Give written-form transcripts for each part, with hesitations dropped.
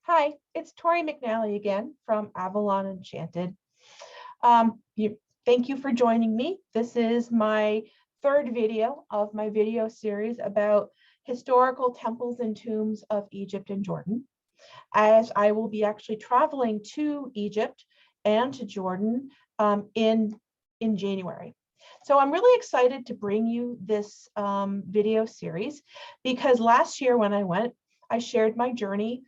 Hi, it's Tori McNally again from Avalon Enchanted. Thank you for joining me. This is my third video of my video series about historical temples and tombs of Egypt and Jordan, as I will be actually traveling to Egypt and to Jordan in January. So I'm really excited to bring you this video series because last year when I went, I shared my journey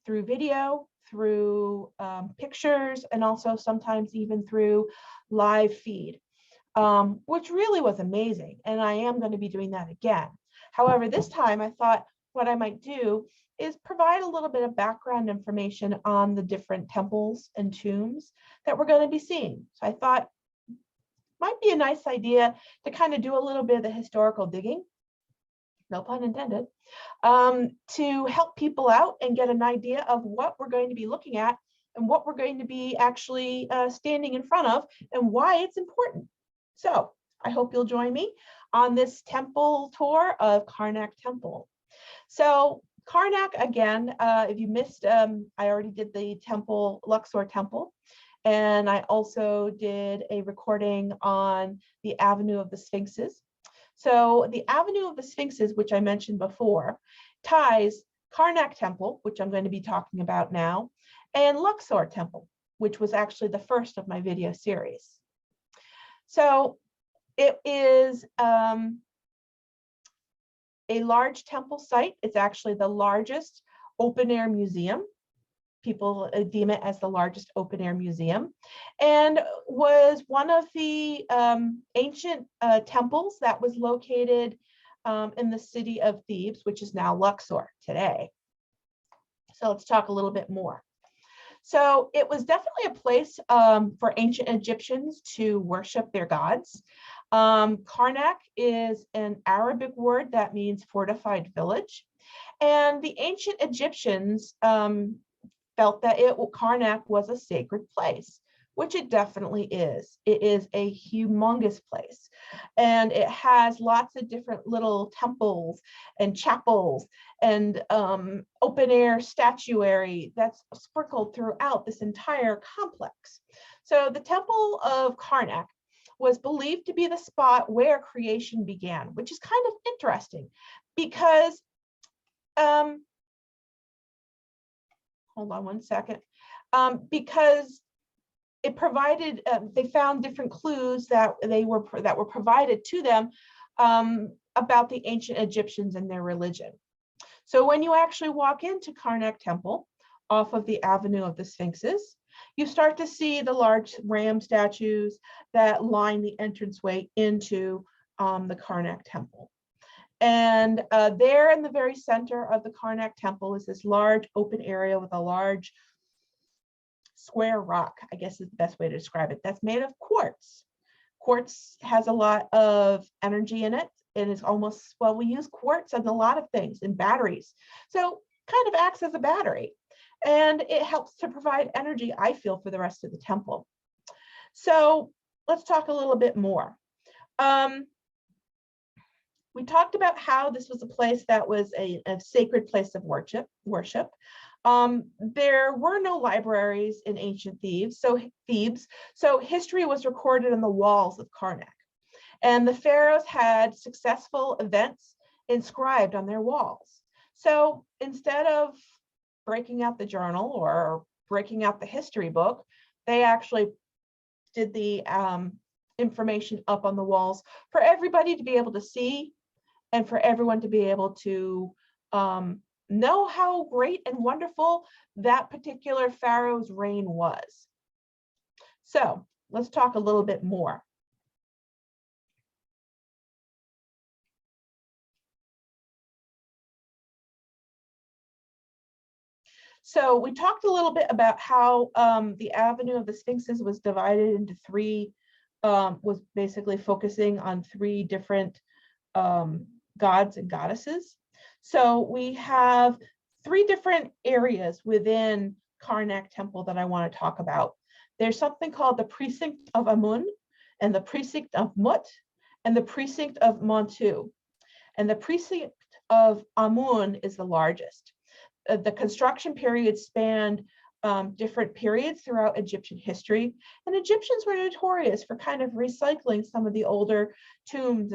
through video, through pictures, and also sometimes even through live feed, which really was amazing. And I am going to be doing that again. However, this time I thought what I might do is provide a little bit of background information on the different temples and tombs that we're going to be seeing. So I thought might be a nice idea to kind of do a little bit of the historical digging, no pun intended, to help people out and get an idea of what we're going to be looking at and what we're going to be actually standing in front of and why it's important. So I hope you'll join me on this temple tour of Karnak Temple. So Karnak, again, if you missed, I already did the temple, Luxor Temple. And I also did a recording on the Avenue of the Sphinxes. So the Avenue of the Sphinxes, which I mentioned before, ties Karnak Temple, which I'm going to be talking about now, and Luxor Temple, which was actually the first of my video series. So it is a large temple site. It's actually the largest open-air museum. People deem it as the largest open-air museum, and was one of the ancient temples that was located in the city of Thebes, which is now Luxor today. So let's talk a little bit more. So it was definitely a place for ancient Egyptians to worship their gods. Karnak is an Arabic word that means fortified village, and the ancient Egyptians felt that Karnak was a sacred place, which it definitely is. It is a humongous place, and it has lots of different little temples and chapels and open air statuary that's sprinkled throughout this entire complex. So the Temple of Karnak was believed to be the spot where creation began, which is kind of interesting because hold on one second, because it provided, they found different clues that were provided to them about the ancient Egyptians and their religion. So when you actually walk into Karnak Temple off of the Avenue of the Sphinxes, you start to see the large ram statues that line the entranceway into the Karnak Temple. And there in the very center of the Karnak Temple is this large open area with a large square rock, I guess is the best way to describe it, that's made of quartz. Quartz has a lot of energy in it. It is almost, well, we use quartz in a lot of things, in batteries. So kind of acts as a battery. And it helps to provide energy, I feel, for the rest of the temple. So let's talk a little bit more. We talked about how this was a place that was a sacred place of worship. There were no libraries in ancient Thebes, so history was recorded on the walls of Karnak. And the pharaohs had successful events inscribed on their walls. So instead of breaking out the journal or breaking out the history book, they actually did the information up on the walls for everybody to be able to see and for everyone to be able to know how great and wonderful that particular pharaoh's reign was. So let's talk a little bit more. So we talked a little bit about how the Avenue of the Sphinxes was divided into three, was basically focusing on three different gods and goddesses. So we have three different areas within Karnak Temple that I want to talk about. There's something called the precinct of Amun, and the precinct of Mut, and the precinct of Montu. And the precinct of Amun is the largest. the construction period spanned different periods throughout Egyptian history. And Egyptians were notorious for kind of recycling some of the older tombs,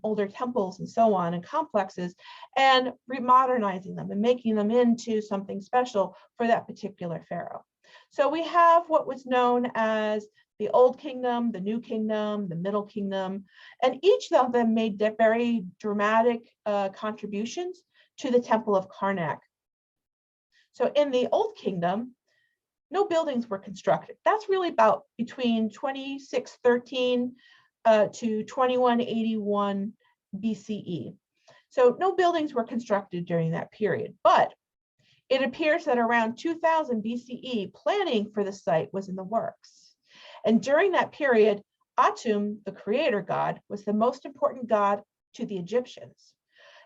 older temples and so on, and complexes, and remodernizing them and making them into something special for that particular pharaoh. So we have what was known as the Old Kingdom, the New Kingdom, the Middle Kingdom, and each of them made very dramatic contributions to the Temple of Karnak. So in the Old Kingdom, no buildings were constructed. That's really about between 2613 to 2181 BCE. So no buildings were constructed during that period, but it appears that around 2000 BCE, planning for the site was in the works. And during that period, Atum, the creator god, was the most important god to the Egyptians.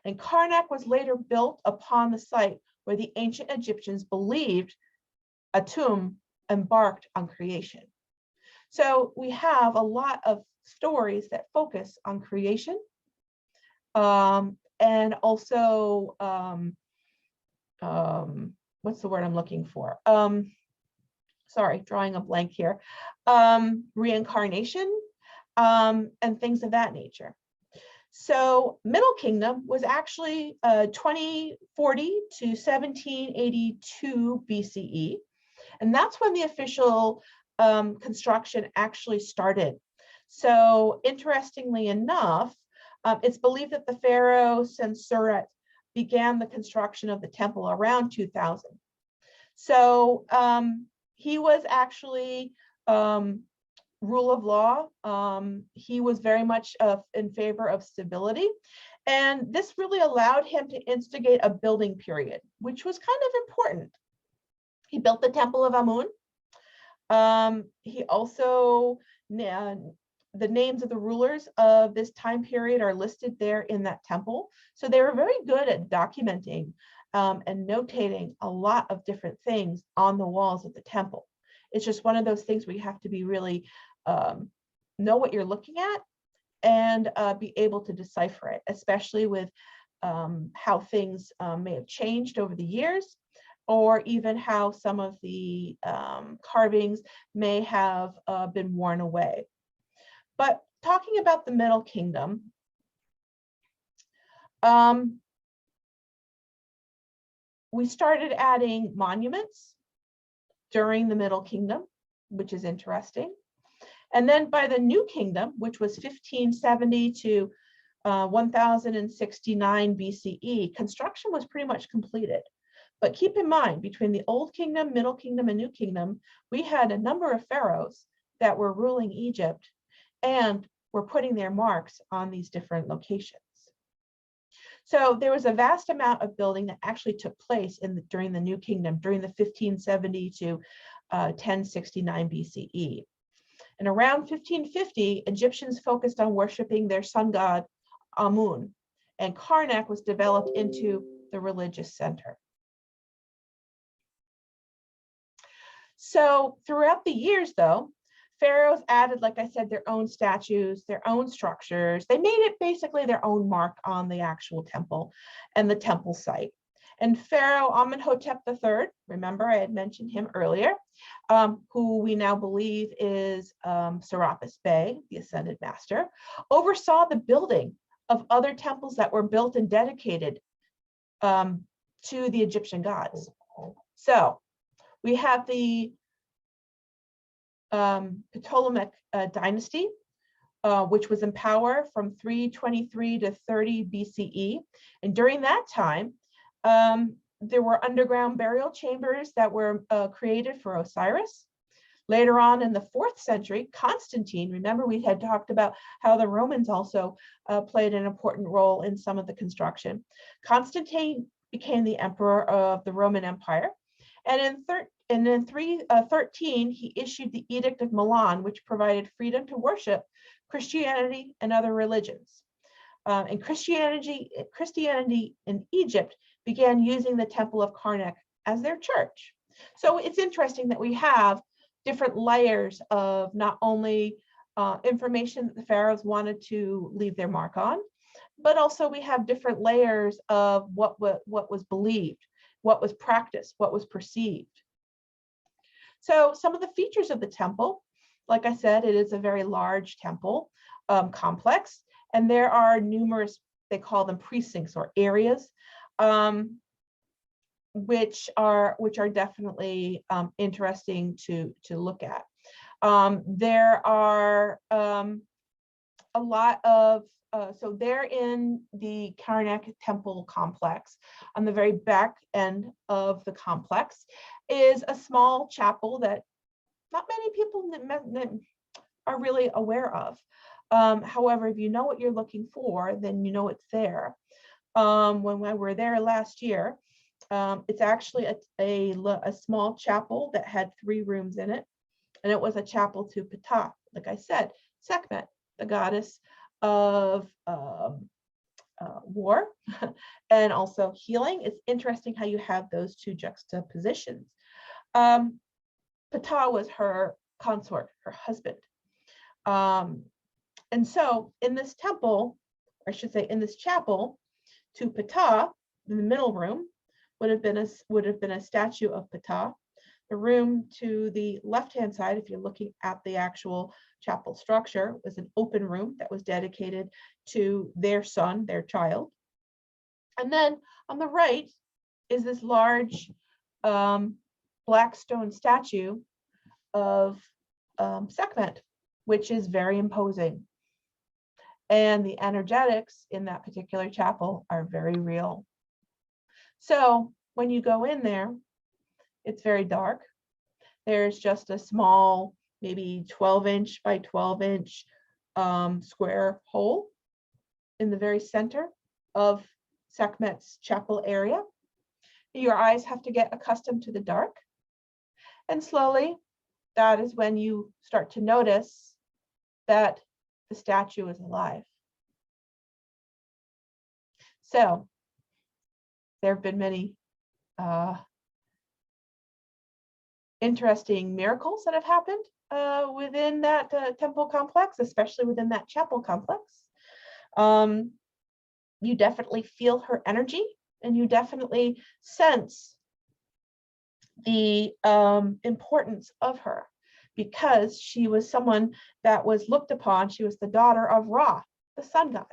And Karnak was later built upon the site where the ancient Egyptians believed Atum embarked on creation. So we have a lot of stories that focus on creation, and also, what's the word I'm looking for? Sorry, drawing a blank here. Reincarnation, and things of that nature. So Middle Kingdom was actually 2040 to 1782 BCE. And that's when the official construction actually started. So interestingly enough, it's believed that the pharaoh Sensuret began the construction of the temple around 2000. So he was actually rule of law. He was very much in favor of stability. And this really allowed him to instigate a building period, which was kind of important. He built the Temple of Amun. He also, the names of the rulers of this time period are listed there in that temple. So they were very good at documenting and notating a lot of different things on the walls of the temple. It's just one of those things where you have to be really know what you're looking at and be able to decipher it, especially with how things may have changed over the years, or even how some of the carvings may have been worn away. But talking about the Middle Kingdom, we started adding monuments during the Middle Kingdom, which is interesting. And then by the New Kingdom, which was 1570 to 1069 BCE, construction was pretty much completed. But keep in mind, between the Old Kingdom, Middle Kingdom, and New Kingdom, we had a number of pharaohs that were ruling Egypt and were putting their marks on these different locations. So there was a vast amount of building that actually took place during the New Kingdom, during the 1570 to 1069 BCE. And around 1550, Egyptians focused on worshiping their sun god Amun, and Karnak was developed into the religious center. So throughout the years, though, pharaohs added, like I said, their own statues, their own structures. They made it basically their own mark on the actual temple and the temple site. And Pharaoh Amenhotep III, remember I had mentioned him earlier, who we now believe is Serapis Bey, the Ascended Master, oversaw the building of other temples that were built and dedicated to the Egyptian gods. So we have the Ptolemaic dynasty, which was in power from 323 to 30 BCE. And during that time, there were underground burial chambers that were created for Osiris. Later on in the 4th century, Constantine, remember we had talked about how the Romans also played an important role in some of the construction. Constantine became the emperor of the Roman Empire. And in 313, he issued the Edict of Milan, which provided freedom to worship Christianity and other religions. And Christianity in Egypt began using the Temple of Karnak as their church. So it's interesting that we have different layers of not only information that the pharaohs wanted to leave their mark on, but also we have different layers of what was believed. what was practiced, what was perceived. So some of the features of the temple, like I said, it is a very large temple complex, and there are numerous, they call them precincts or areas, which are definitely interesting to look at. There are a lot of, so they're in the Karnak temple complex. On the very back end of the complex is a small chapel that not many people are really aware of. However, if you know what you're looking for, then you know it's there. When we were there last year, it's actually a small chapel that had 3 rooms in it, and it was a chapel to Ptah, like I said, Sekhmet, the goddess of war and also healing. It's interesting how you have those 2 juxtapositions. Ptah was her consort, her husband. And so in this temple, or I should say in this chapel, to Ptah, in the middle room, would have been a statue of Ptah. The room to the left-hand side, if you're looking at the actual chapel structure, was an open room that was dedicated to their son, their child. And then on the right is this large black stone statue of Sekhmet, which is very imposing. And the energetics in that particular chapel are very real. So when you go in there, it's very dark. There's just a small, maybe 12-inch by 12-inch square hole in the very center of Sekhmet's chapel area. Your eyes have to get accustomed to the dark. And slowly, that is when you start to notice that the statue is alive. So there have been many interesting miracles that have happened within that temple complex, especially within that chapel complex. You definitely feel her energy, and you definitely sense the importance of her, because she was someone that was looked upon. She was the daughter of Ra, the sun god.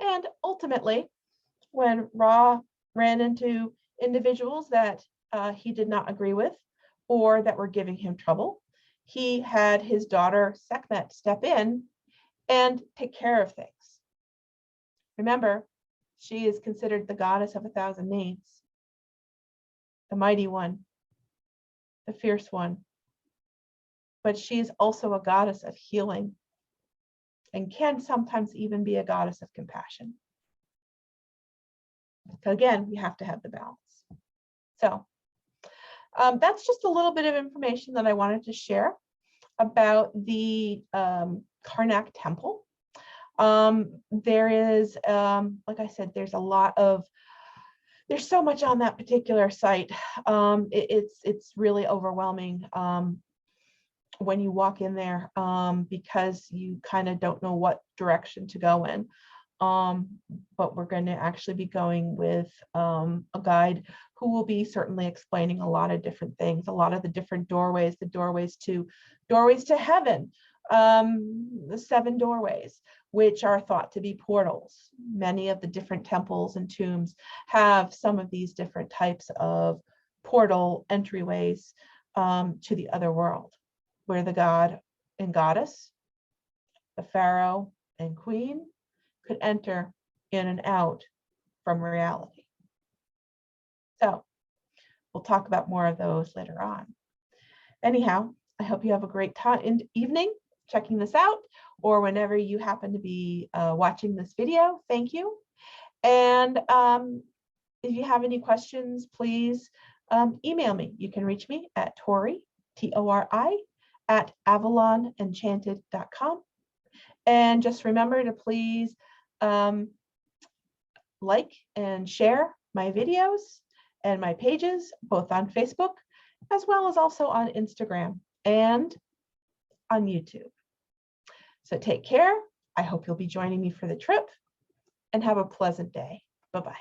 And ultimately, when Ra ran into individuals that he did not agree with or that were giving him trouble, he had his daughter Sekhmet step in and take care of things. Remember, she is considered the goddess of 1,000 names, the mighty one, the fierce one. But she is also a goddess of healing and can sometimes even be a goddess of compassion. So again, we have to have the balance. So that's just a little bit of information that I wanted to share about the Karnak temple. There is, like I said, there's so much on that particular site. It's really overwhelming when you walk in there, because you kind of don't know what direction to go in. But we're going to actually be going with a guide who will be certainly explaining a lot of different things, a lot of the different doorways, the doorways to heaven, the 7 doorways, which are thought to be portals. Many of the different temples and tombs have some of these different types of portal entryways to the other world, where the god and goddess, the pharaoh and queen, could enter in and out from reality. So we'll talk about more of those later on. Anyhow, I hope you have a great evening checking this out, or whenever you happen to be watching this video. Thank you. And if you have any questions, please email me. You can reach me at Tori, T-O-R-I, at AvalonEnchanted.com. And just remember to please like and share my videos and my pages, both on Facebook, as well as also on Instagram and on YouTube. So take care. I hope you'll be joining me for the trip, and have a pleasant day. Bye-bye.